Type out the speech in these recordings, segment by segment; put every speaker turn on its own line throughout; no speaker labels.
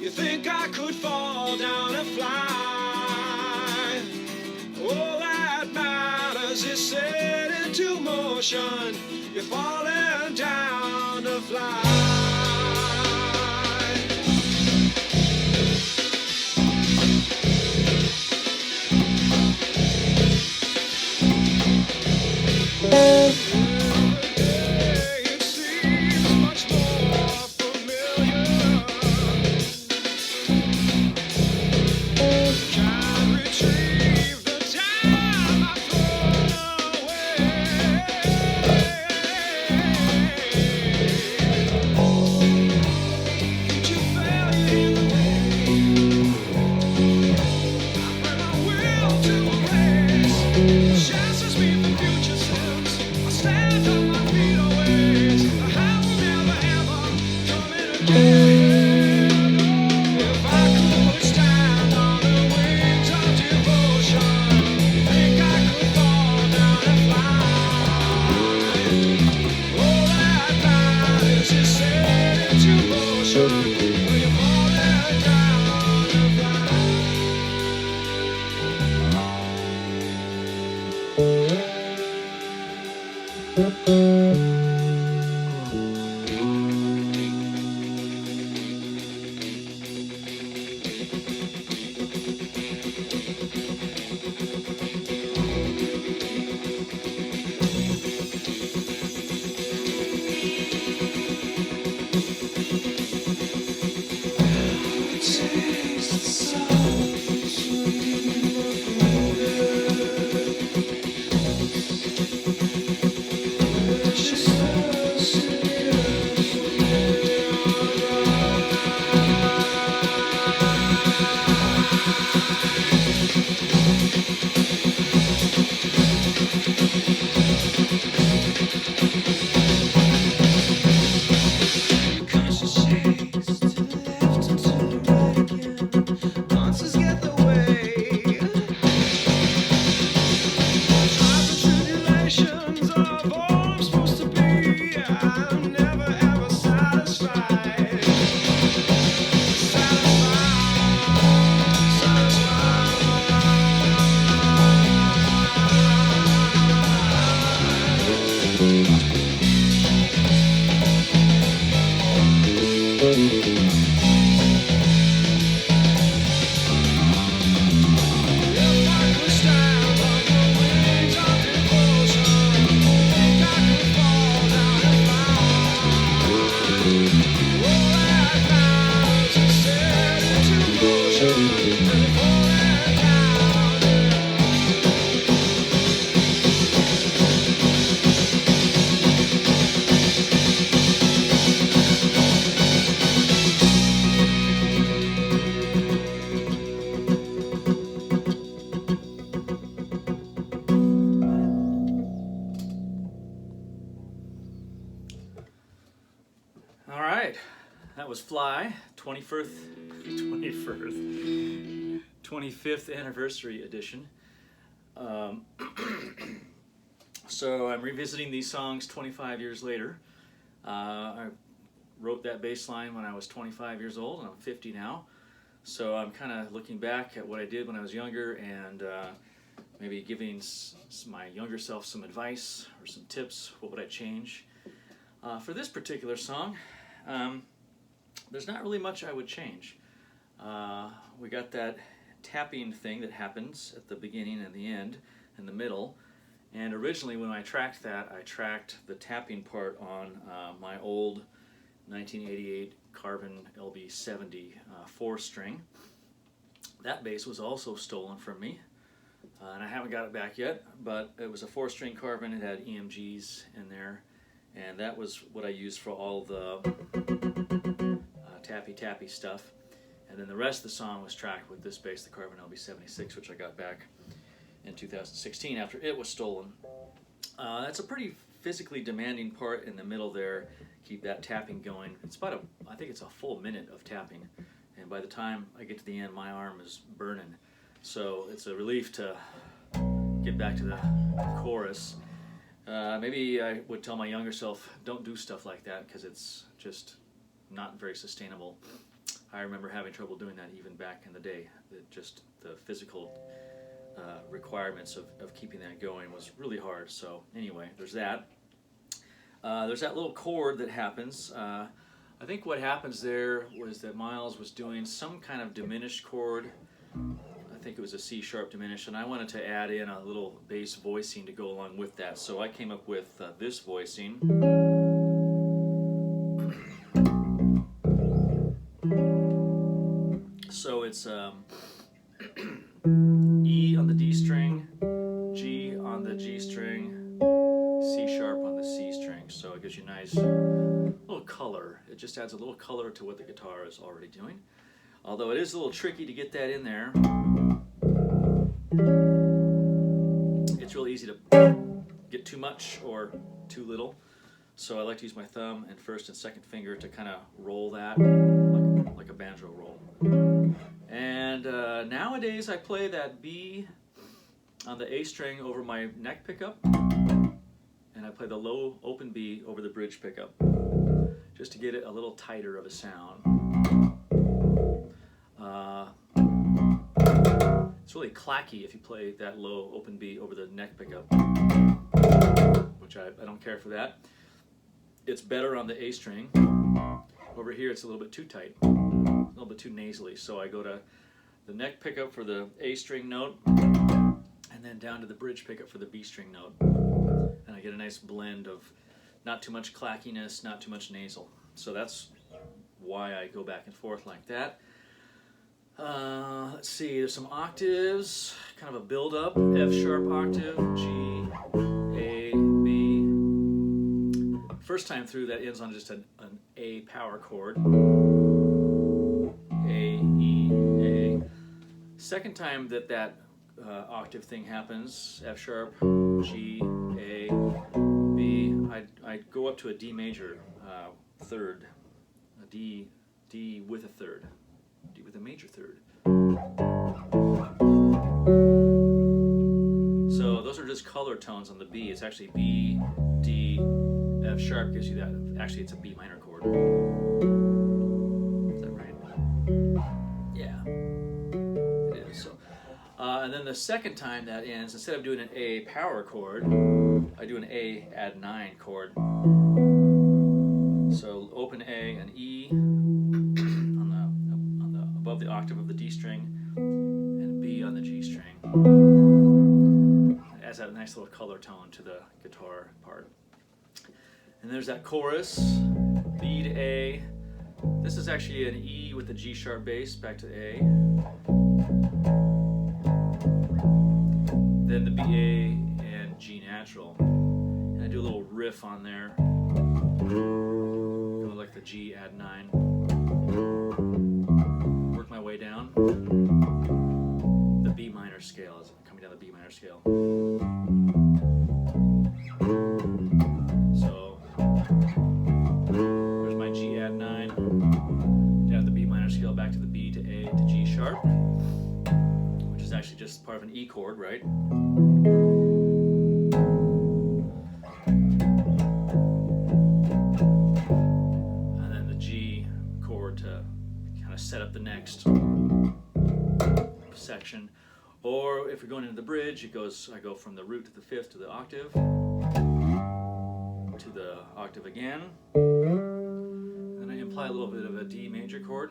You think I could fall down and fly? All that matters is set into motion. You're falling down to fly.
That was Fly, 25th anniversary edition. So I'm revisiting these songs 25 years later. I wrote that bass line when I was 25 years old, and I'm 50 now. So I'm kind of looking back at what I did when I was younger and maybe giving my younger self some advice or some tips. What would I change? For this particular song, there's not really much I would change. We got that tapping thing that happens at the beginning and the end and the middle, And originally when I tracked that, I tracked the tapping part on my old 1988 Carvin LB70 4-string. That bass was also stolen from me, and I haven't got it back yet, but it was a 4-string Carvin. It had EMGs in there, and that was what I used for all the tappy stuff. And then the rest of the song was tracked with this bass, the Carvin LB76, which I got back in 2016 after it was stolen. That's a pretty physically demanding part in the middle there. Keep that tapping going. It's about I think it's a full minute of tapping, and by the time I get to the end, my arm is burning. So it's a relief to get back to the chorus. Maybe I would tell my younger self, don't do stuff like that, because it's just not very sustainable. I remember having trouble doing that even back in the day. Just the physical requirements of keeping that going was really hard. So anyway, there's that. There's that little chord that happens. I think what happens there was that Myles was doing some kind of diminished chord. I think it was a C sharp diminished, and I wanted to add in a little bass voicing to go along with that. So I came up with this voicing. So it's E on the D string, G on the G string, C sharp on the C string. So it gives you a nice little color. It just adds a little color to what the guitar is already doing. Although it is a little tricky to get that in there. It's really easy to get too much or too little. So I like to use my thumb and first and second finger to kind of roll that like a banjo roll. And nowadays I play that B on the A string over my neck pickup, and I play the low open B over the bridge pickup, just to get it a little tighter of a sound. It's really clacky if you play that low open B over the neck pickup, which I don't care for that. It's better on the A string. Over here it's a little bit too tight, a little bit too nasally, so I go to the neck pickup for the A string note, and then down to the bridge pickup for the B string note. And I get a nice blend of not too much clackiness, not too much nasal. So that's why I go back and forth like that. Let's see, there's some octaves, kind of a build-up. F sharp octave, G, A, B. First time through, that ends on just an A power chord. A, E, A. Second time that octave thing happens, F sharp, G, A, B, I go up to a D major third, a D with a third, D with a major third. So those are just color tones on the B. It's actually B, D, F sharp gives you that. Actually, it's a B minor chord. Is that right? Yeah, it is. So, and then the second time that ends, instead of doing an A power chord, I do an A add 9 chord. So open A and E on the above the octave of the D string, and B on the G string. It adds that nice little color tone to the guitar part. And there's that chorus, B to A. This is actually an E with the G sharp bass, back to A. Then the B, A, and G natural. And I do a little riff on there. Go like the G add 9. Work my way down. The B minor scale is coming down the B minor scale. There's my G add 9, down the B minor scale, back to the B to A to G sharp, which is actually just part of an E chord, right? And then the G chord to kind of set up the next section. Or if you're going into the bridge, I go from the root to the fifth to the octave, to the octave again, then I apply a little bit of a D major chord,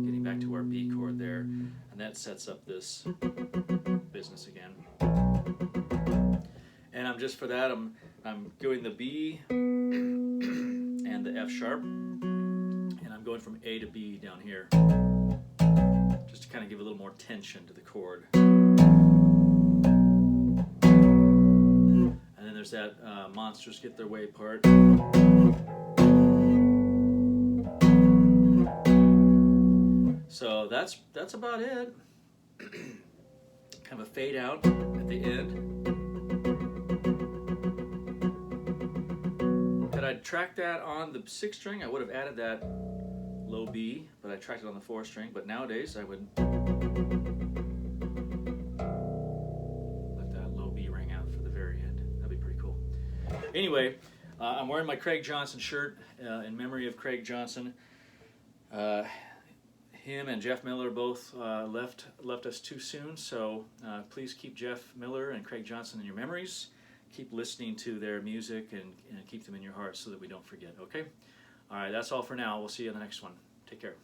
getting back to our B chord chord there, and that sets up this business again. And I'm just for that I'm going the B and the F sharp, and I'm going from A to B down here, just to kind of give a little more tension to the chord. And then there's that Monsters Get Their Way part. So that's about it. Kind of a fade out at the end. Had I tracked that on the 6th string, I would have added that low B, but I tracked it on the 4th string. But nowadays I would let that low B ring out for the very end. That'd be pretty cool. Anyway, I'm wearing my Craig Johnson shirt in memory of Craig Johnson. Him and Jeff Miller both left us too soon, so please keep Jeff Miller and Craig Johnson in your memories. Keep listening to their music and keep them in your heart so that we don't forget, okay? All right, that's all for now. We'll see you in the next one. Take care.